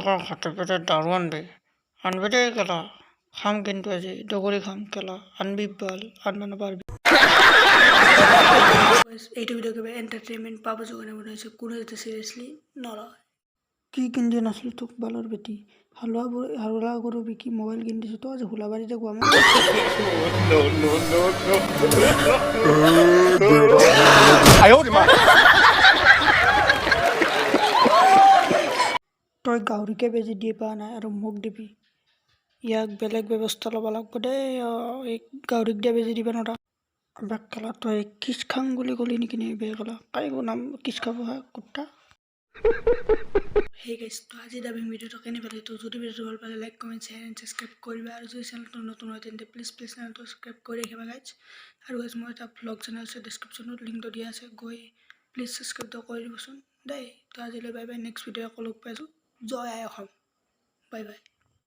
আকৌ হাতে পেটে দাৰু আনবি দেই কেলা খাম কিন্তু আজি দগৰি খাম কেলা আনবি বাল আনব নাপাৰবি এইটো ভিডিও কিবা এন্টাৰটেইনমেন্ট পাব যোগানে বনাইছে কোনো এটা সিৰিয়াসলি নলয় কি কিনদি নাছিল তোক বালৰ বেটি হালোৱা গৰু বিকি মোবাইল কিনদিছো তো আজি হুলাবাৰীতে গোৱা তই গাহৰিকে বেজি দিয়ে পা নাই আৰু মোক দিবি ইয়াক বেলেগ ব্যৱস্থা ল'ব লাগব দেই এই গাহৰিক দিয়া বেজি দিবা নৰা বেগ খেলা তই কিছ খাং বুলি ক'লি নেকি নে বেগ খেলা কাইকো নাম কিছ খাব হা কুত্তা Hey guys, তো আজি দাবি ভিডিওটো কেনে পালে তো যদি ভিডিওটো ভাল পালে like comment share and subscribe কৰিবা আৰু যদি চেনেলটো নতুন হয় তেন্তে প্লিজ চেনেলটো সাবস্ক্ৰাইব কৰি ৰাখিবা গাইজ আৰু গাইজ মই এটা ব্লগ চেনেল আছে ডেছক্ৰিপশ্যনত লিংকটো দিয়া আছে গৈ প্লিজ সাবস্ক্ৰাইবটো কৰি দিবচোন দেই তো আজিলৈ বাই বাই নেক্সট ভিডিঅ' আকৌ লগ পাইছোঁ জয় আই অসম বাই বাই